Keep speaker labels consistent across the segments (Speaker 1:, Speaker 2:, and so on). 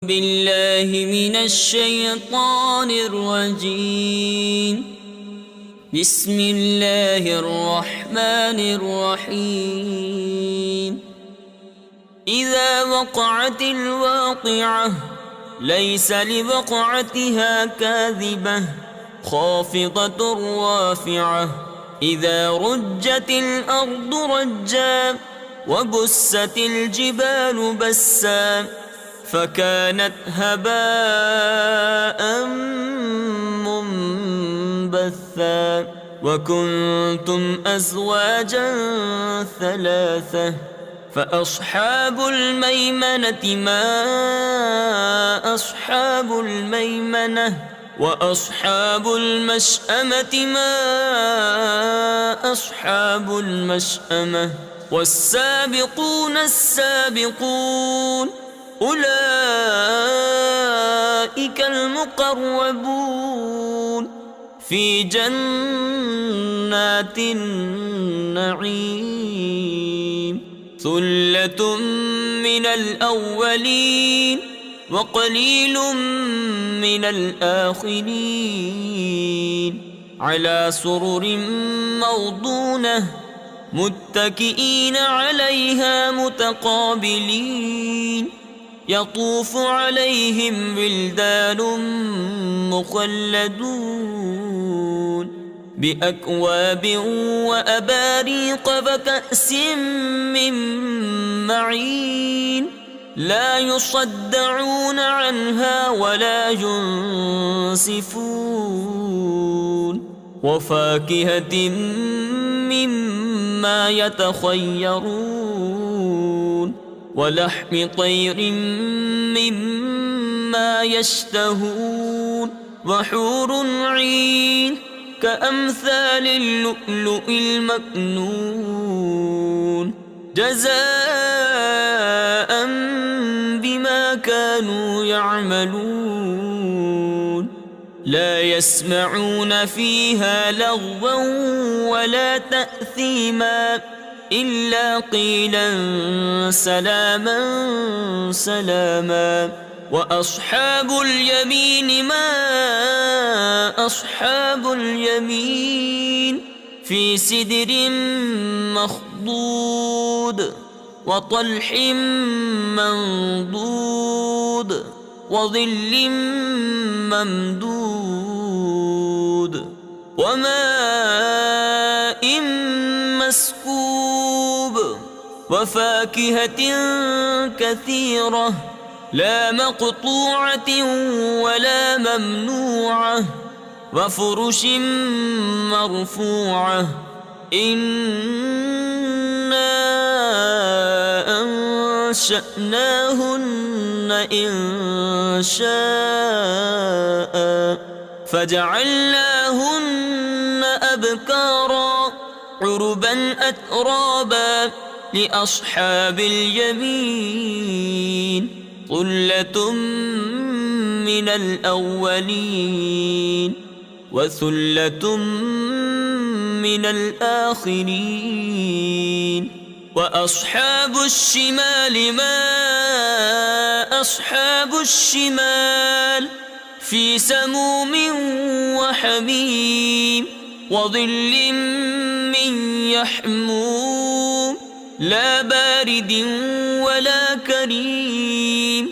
Speaker 1: بالله من الشيطان الرجيم. بسم الله الرحمن الرحيم. إذا وقعت الواقعة ليس لوقعتها كاذبة خافضة رافعة. إذا رجت الأرض رجا وبست الجبال بسا فكانت هباء منبثا وكنتم أزواجا ثلاثة فأصحاب الميمنة ما أصحاب الميمنة وأصحاب المشأمة ما أصحاب المشأمة والسابقون السابقون أولئك المقربون في جنات النعيم. ثلة من الأولين وقليل من الآخرين على سرر موضونة متكئين عليها متقابلين. يطوف عليهم ولدان مخلدون بأكواب وأباريق وكأس من معين لا يصدعون عنها ولا ينصفون وفاكهة مما يتخيرون ولحم طير مما يشتهون وحور عين كأمثال اللؤلؤ المكنون جزاء بما كانوا يعملون. لا يسمعون فيها لغوا ولا تأثيما إلا قيلا سلاما سلاما. وأصحاب اليمين ما أصحاب اليمين في سدر مخضود وطلح منضود وظل ممدود وماء مسكوب وفاكهة كثيرة لا مقطوعة ولا ممنوعة وفرش مرفوعة. إنا أنشأناهن إنشاء فجعلناهن أبكارا عربا أترابا لأصحاب اليمين. ثلة من الأولين وثلة من الآخرين. وأصحاب الشمال ما أصحاب الشمال في سموم وحميم وظل من يحموم لا بارد ولا كريم.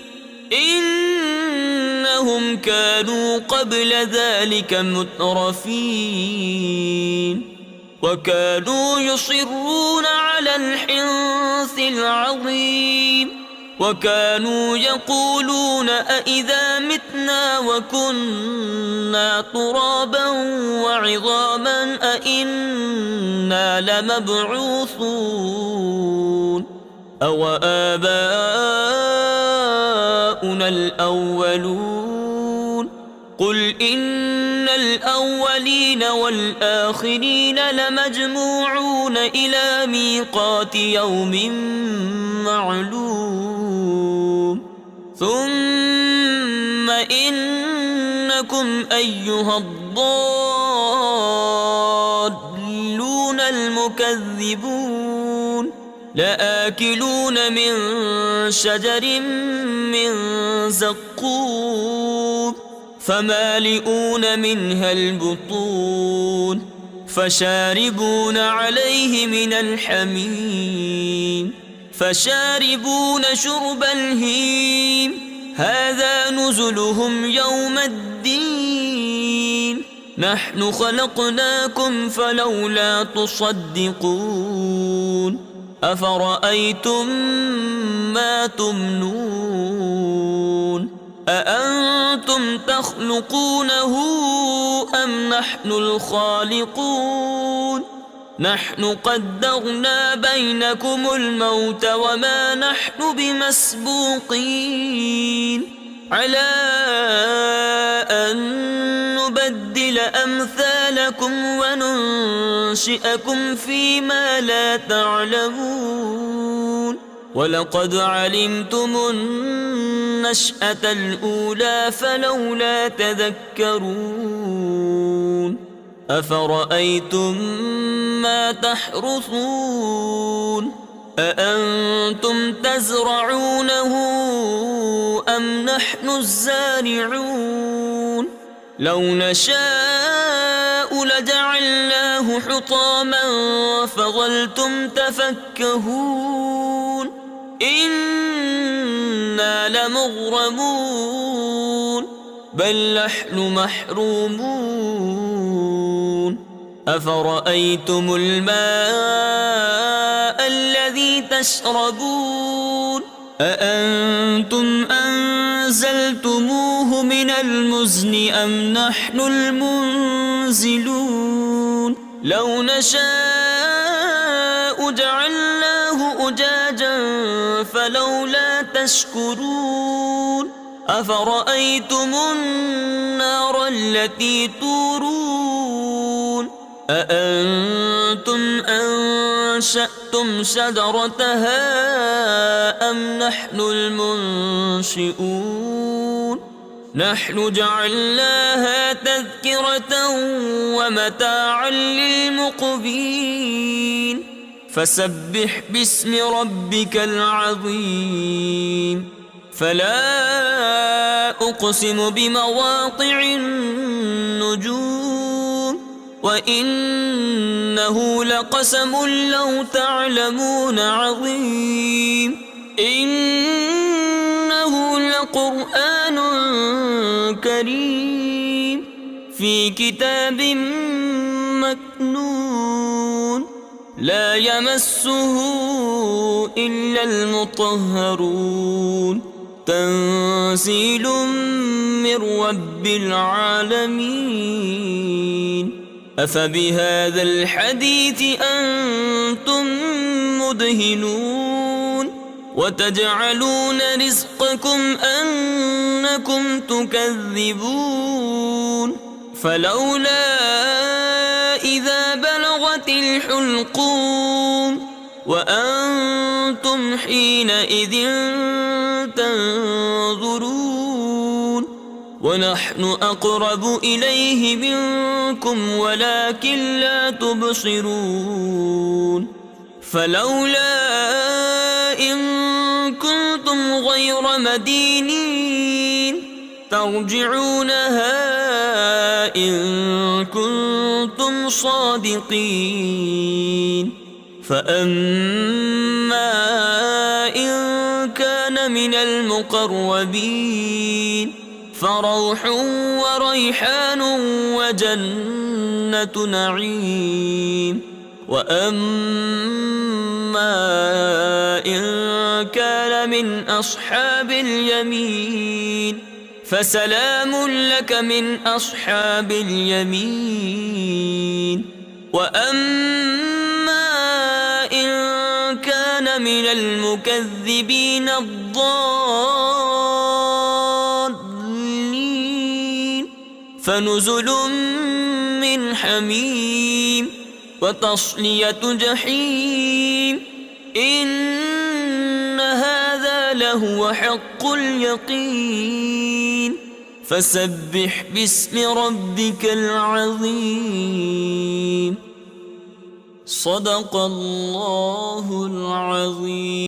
Speaker 1: إنهم كانوا قبل ذلك مترفين وكانوا يصرون على الحنث العظيم وكانوا يقولون أإذا متنا وكنا ترابا وعظاما أإنا لمبعوثون أو آباؤنا الأولون. قل إن الأولين والآخرين لمجموعون إلى ميقات يوم معلوم. ثم إنكم أيها الضالون المكذبون لآكلون من شجر من زقوم فمالئون منها البطون فشاربون عليه من الحميم فشاربون شرب الهيم هذا نزلهم يوم الدين نحن خلقناكم فلولا تصدقون أفرأيتم ما تمنون أأنتم تخلقونه أم نحن الخالقون نحن قدرنا بينكم الموت وما نحن بمسبوقين على أن نبدل أمثالكم وننشئكم فيما لا تعلمون ولقد علمتم النشأة الأولى فلولا تذكرون أفرأيتم ما تحرثون أأنتم تزرعونه أم نحن الزارعون لو نشاء لجعلناه حطاما فظلتم تفكهون إنا لمغرمون بل نحن محرومون أفرأيتم الماء الذي تشربون أأنتم أنزلتموه من المزن أم نحن المنزلون لو نشاء جعلناه أجاجا فلولا تشكرون أفرأيتم النار التي تورون أأنتم أنشأتم شجرتها أم نحن المنشئون نحن جعلناها تذكرة ومتاعا للمقوين فسبح باسم ربك العظيم فلا أقسم بمواقع النجوم وإنه لقسم لو تعلمون عظيم إنه لقرآن كريم في كتاب مكنون لا يمسه إلا المطهرون تنزيل من رب العالمين أفبهذا الحديث أنتم مدهنون وتجعلون رزقكم أنكم تكذبون فلولا إذا بلغت الحلقوم وأنتم حينئذ تنظرون ونحن أقرب إليه منكم ولكن لا تبصرون فلولا إن كنتم غير مدينين ترجعونها إن كنتم صادقين فأما إن كان من المقربين فروح وريحان وجنة نعيم وأما إن كان من أصحاب اليمين فسلام لك من أصحاب اليمين وأما إن كان من المكذبين الضالين فنزل من حميم وتصلية جحيم إن هذا لهو حق اليقين فسبح باسم ربك العظيم صدق الله العظيم.